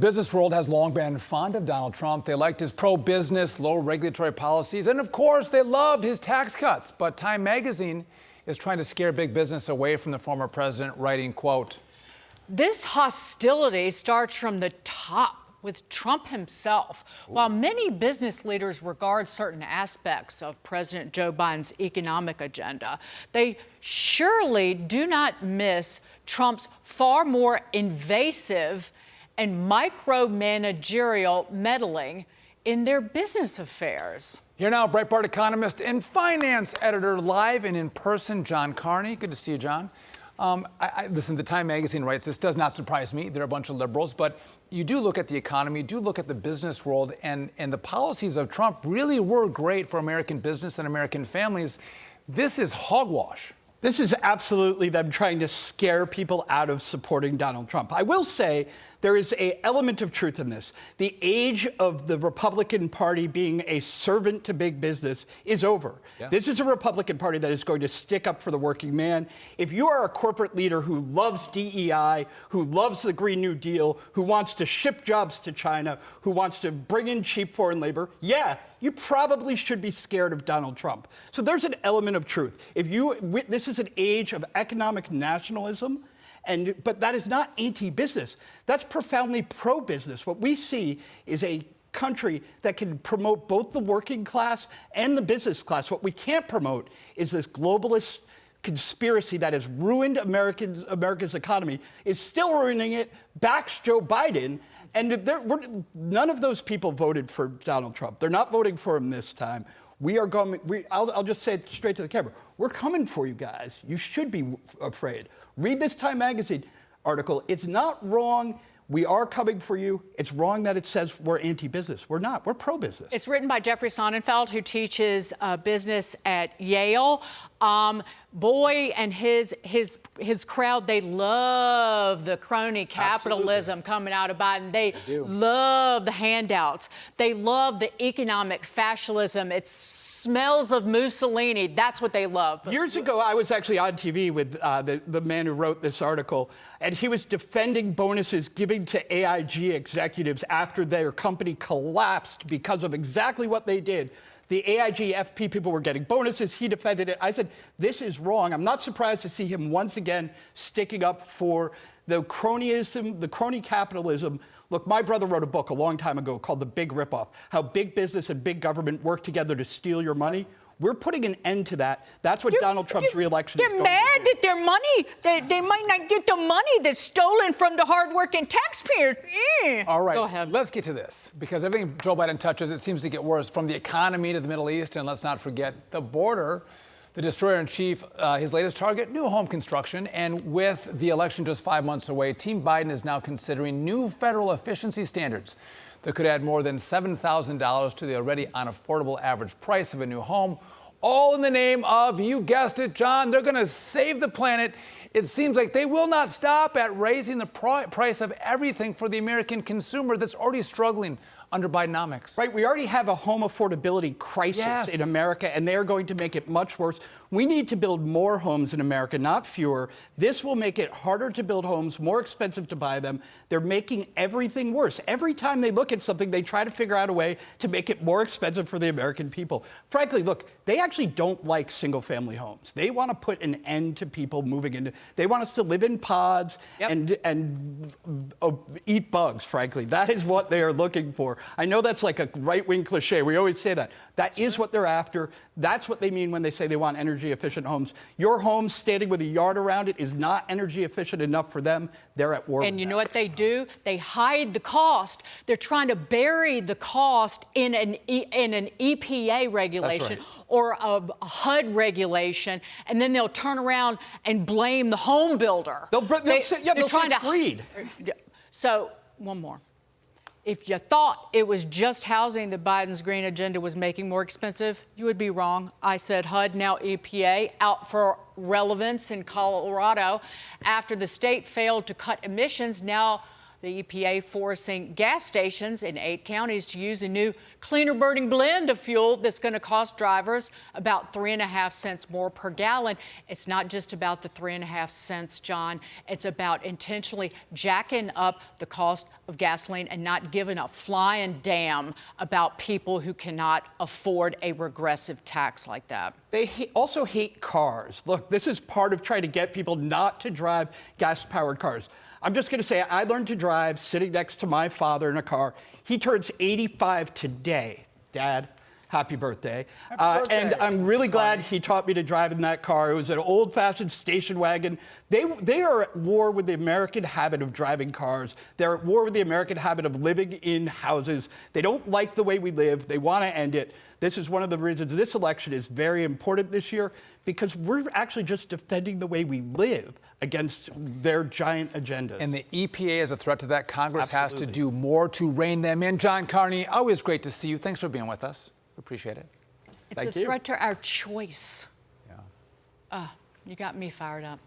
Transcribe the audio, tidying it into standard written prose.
business world has long been fond of Donald Trump. They liked his pro-business, low regulatory policies, and of course, they loved his tax cuts. But Time magazine is trying to scare big business away from the former president, writing, quote, "This hostility starts from the top with Trump himself. While many business leaders regard certain aspects of President Joe Biden's economic agenda, they surely do not miss Trump's far more invasive and micromanagerial meddling in their business affairs." Here now, Breitbart economist and finance editor, live and in person, John Carney. Good to see you, John. Listen, the Time magazine writes, this does not surprise me. They're a bunch of liberals, but you do look at the economy, you do look at the business world, and the policies of Trump really were great for American business and American families. This is hogwash. This is absolutely them trying to scare people out of supporting Donald Trump. I will say there is an element of truth in this. The age of the Republican Party being a servant to big business is over. Yeah. This is a Republican Party that is going to stick up for the working man. If you are a corporate leader who loves DEI, who loves the Green New Deal, who wants to ship jobs to China, who wants to bring in cheap foreign labor, yeah, you probably should be scared of Donald Trump. So there's an element of truth. This is an age of economic nationalism, but that is not anti-business. That's profoundly pro-business. What we see is a country that can promote both the working class and the business class. What we can't promote is this globalist conspiracy that has ruined America's economy, is still ruining it, backs Joe Biden. And none of those people voted for Donald Trump. They're not voting for him this time. I'll just say it straight to the camera. We're coming for you guys. You should be afraid. Read this Time magazine article. It's not wrong. We are coming for you. It's wrong that it says we're anti-business. We're not. We're pro-business. It's written by Jeffrey Sonnenfeld, who teaches business at Yale. Boy and his crowd, they love the crony capitalism coming out of Biden. They love the handouts. They love the economic fascism. It smells of Mussolini. That's what they love. Years ago, I was actually on TV with the man who wrote this article, and he was defending bonuses given to AIG executives after their company collapsed because of exactly what they did. The AIG FP people were getting bonuses. He defended it. I said, this is wrong. I'm not surprised to see him once again sticking up for the cronyism, the crony capitalism. Look, my brother wrote a book a long time ago called The Big Ripoff, how big business and big government work together to steal your money. We're putting an end to that. That's what Donald Trump's reelection is going to do. They're mad that their money, they might not get the money that's stolen from the hardworking taxpayers. All right, go ahead. Let's get to this, because everything Joe Biden touches, it seems to get worse, from the economy to the Middle East, and let's not forget the border. The destroyer-in-chief, his latest target, new home construction. And with the election just 5 months away, Team Biden is now considering new federal efficiency standards that could add more than $7,000 to the already unaffordable average price of a new home, all in the name of, you guessed it, John, they're going to save the planet. It seems like they will not stop at raising the price of everything for the American consumer that's already struggling under Bidenomics. Right, we already have a home affordability crisis in America, and they're going to make it much worse. We need to build more homes in America, not fewer. This will make it harder to build homes, more expensive to buy them. They're making everything worse. Every time they look at something, they try to figure out a way to make it more expensive for the American people. Frankly, look, they actually don't like single-family homes. They want to put an end to people moving into. They want us to live in pods and eat bugs, frankly. That is what they are looking for. I know that's like a right-wing cliche. We always say that. That is what they're after. That's what they mean when they say they want energy-efficient homes. Your home standing with a yard around it is not energy-efficient enough for them. They're at war. And you know what they do? They hide the cost. They're trying to bury the cost in an EPA regulation or a HUD regulation, and then they'll turn around and blame the home builder. They'll say it's greed. So, one more. If you thought it was just housing that Biden's green agenda was making more expensive, you would be wrong. I said HUD, now EPA, out for relevance in Colorado. After the state failed to cut emissions, now The EPA forcing gas stations in 8 counties to use a new cleaner burning blend of fuel that's going to cost drivers about 3.5 cents more per gallon. It's not just about the 3.5 cents, John. It's about intentionally jacking up the cost of gasoline and not giving a flying damn about people who cannot afford a regressive tax like that. They also hate cars. Look, this is part of trying to get people not to drive gas-powered cars. I'm just going to say I learned to drive sitting next to my father in a car. He turns 85 today. Dad, happy birthday. And I'm really glad he taught me to drive in that car. It was an old-fashioned station wagon. They are at war with the American habit of driving cars. They're at war with the American habit of living in houses. They don't like the way we live. They want to end it. This is one of the reasons this election is very important this year, because we're actually just defending the way we live against their giant agendas. And the EPA is a threat to that. Congress has to Absolutely. do more to rein them in. John Carney, always great to see you. Thanks for being with us. We appreciate it. It's Thank a you. threat to our choice. Yeah. You got me fired up.